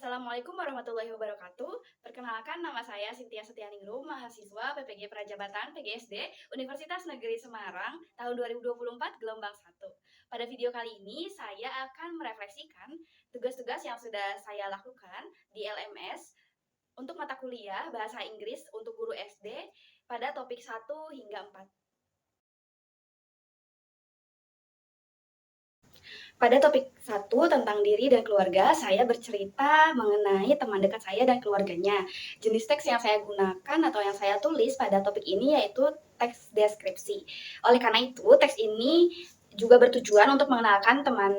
Assalamualaikum warahmatullahi wabarakatuh. Perkenalkan, nama saya Cynthia Setianingrum, mahasiswa PPG Prajabatan PGSD Universitas Negeri Semarang tahun 2024 gelombang 1. Pada video kali ini saya akan merefleksikan tugas-tugas yang sudah saya lakukan di LMS untuk mata kuliah Bahasa Inggris untuk guru SD pada topik 1 hingga 4. Pada topik 1 tentang diri dan keluarga, saya bercerita mengenai teman dekat saya dan keluarganya. Jenis teks yang saya gunakan atau yang saya tulis pada topik ini yaitu teks deskripsi. Oleh karena itu, teks ini juga bertujuan untuk mengenalkan teman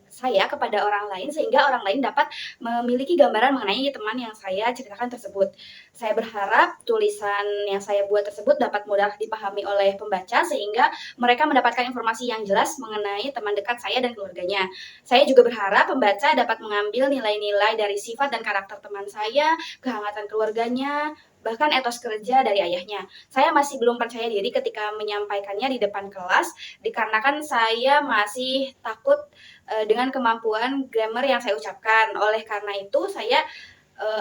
saya kepada orang lain sehingga orang lain dapat memiliki gambaran mengenai teman yang saya ceritakan tersebut. Saya berharap tulisan yang saya buat tersebut dapat mudah dipahami oleh pembaca sehingga mereka mendapatkan informasi yang jelas mengenai teman dekat saya dan keluarganya. Saya juga berharap pembaca dapat mengambil nilai-nilai dari sifat dan karakter teman saya, kehangatan keluarganya, bahkan etos kerja dari ayahnya. Saya masih belum percaya diri ketika menyampaikannya di depan kelas, dikarenakan saya masih takut dengan kemampuan grammar yang saya ucapkan. Oleh karena itu, saya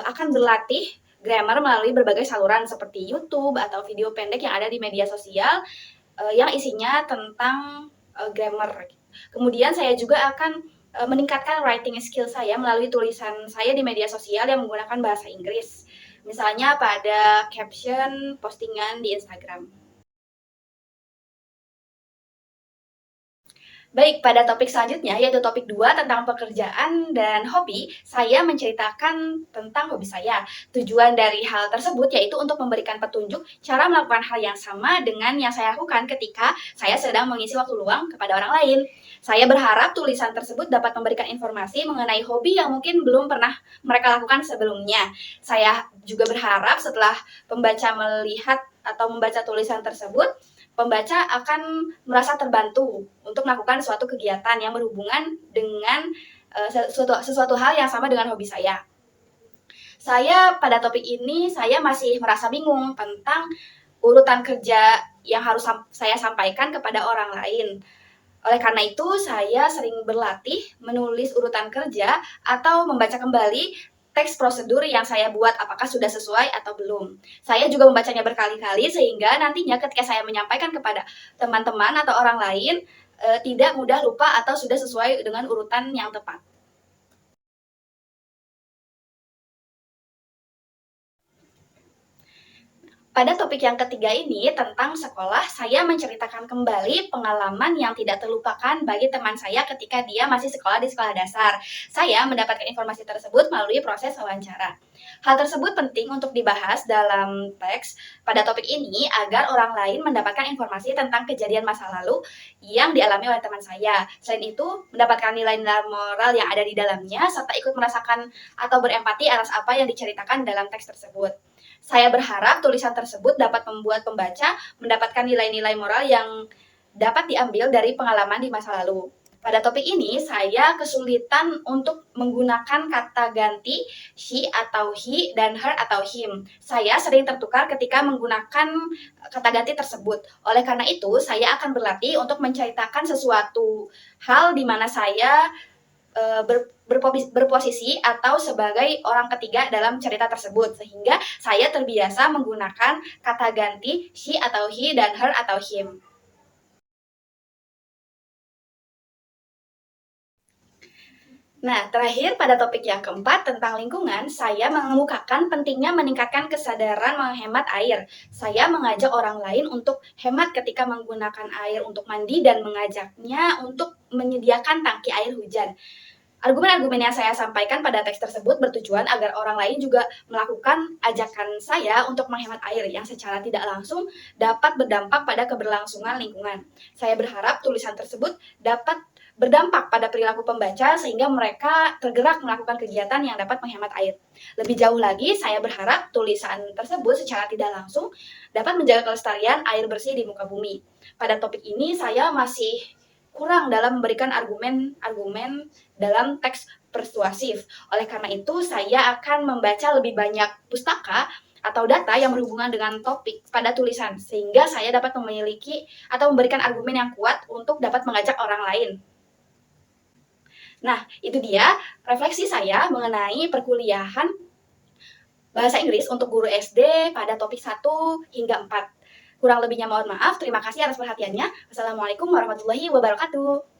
akan berlatih grammar melalui berbagai saluran seperti YouTube atau video pendek yang ada di media sosial yang isinya tentang grammar. Kemudian saya juga akan meningkatkan writing skill saya melalui tulisan saya di media sosial yang menggunakan bahasa Inggris. Misalnya pada caption postingan di Instagram. Baik, pada topik selanjutnya yaitu topik 2 tentang pekerjaan dan hobi, saya menceritakan tentang hobi saya. Tujuan dari hal tersebut yaitu untuk memberikan petunjuk cara melakukan hal yang sama dengan yang saya lakukan ketika saya sedang mengisi waktu luang kepada orang lain. Saya berharap tulisan tersebut dapat memberikan informasi mengenai hobi yang mungkin belum pernah mereka lakukan sebelumnya. Saya juga berharap setelah pembaca melihat atau membaca tulisan tersebut, pembaca akan merasa terbantu untuk melakukan suatu kegiatan yang berhubungan dengan sesuatu hal yang sama dengan hobi saya. Saya pada topik ini saya masih merasa bingung tentang urutan kerja yang harus saya sampaikan kepada orang lain. Oleh karena itu, saya sering berlatih menulis urutan kerja atau membaca kembali teks prosedur yang saya buat apakah sudah sesuai atau belum. Saya juga membacanya berkali-kali sehingga nantinya ketika saya menyampaikan kepada teman-teman atau orang lain tidak mudah lupa atau sudah sesuai dengan urutan yang tepat. Pada topik yang ketiga ini tentang sekolah, saya menceritakan kembali pengalaman yang tidak terlupakan bagi teman saya ketika dia masih sekolah di sekolah dasar. Saya mendapatkan informasi tersebut melalui proses wawancara. Hal tersebut penting untuk dibahas dalam teks pada topik ini agar orang lain mendapatkan informasi tentang kejadian masa lalu yang dialami oleh teman saya. Selain itu, mendapatkan nilai-nilai moral yang ada di dalamnya serta ikut merasakan atau berempati atas apa yang diceritakan dalam teks tersebut. Saya berharap tulisan tersebut dapat membuat pembaca mendapatkan nilai-nilai moral yang dapat diambil dari pengalaman di masa lalu. Pada topik ini, saya kesulitan untuk menggunakan kata ganti she atau he dan her atau him. Saya sering tertukar ketika menggunakan kata ganti tersebut. Oleh karena itu, saya akan berlatih untuk menceritakan sesuatu hal di mana saya berposisi atau sebagai orang ketiga dalam cerita tersebut sehingga saya terbiasa menggunakan kata ganti she atau he dan her atau him. Nah, terakhir pada topik yang keempat tentang lingkungan, saya mengemukakan pentingnya meningkatkan kesadaran menghemat air. Saya mengajak orang lain untuk hemat ketika menggunakan air untuk mandi dan mengajaknya untuk menyediakan tangki air hujan. Argumen-argumen yang saya sampaikan pada teks tersebut bertujuan agar orang lain juga melakukan ajakan saya untuk menghemat air yang secara tidak langsung dapat berdampak pada keberlangsungan lingkungan. Saya berharap tulisan tersebut dapat berdampak pada perilaku pembaca sehingga mereka tergerak melakukan kegiatan yang dapat menghemat air. Lebih jauh lagi, saya berharap tulisan tersebut secara tidak langsung dapat menjaga kelestarian air bersih di muka bumi. Pada topik ini, saya masih kurang dalam memberikan argumen-argumen dalam teks persuasif. Oleh karena itu, saya akan membaca lebih banyak pustaka atau data yang berhubungan dengan topik pada tulisan, sehingga saya dapat memiliki atau memberikan argumen yang kuat untuk dapat mengajak orang lain. Nah, itu dia refleksi saya mengenai perkuliahan bahasa Inggris untuk guru SD pada topik 1 hingga 4. Kurang lebihnya mohon maaf. Terima kasih atas perhatiannya. Wassalamualaikum warahmatullahi wabarakatuh.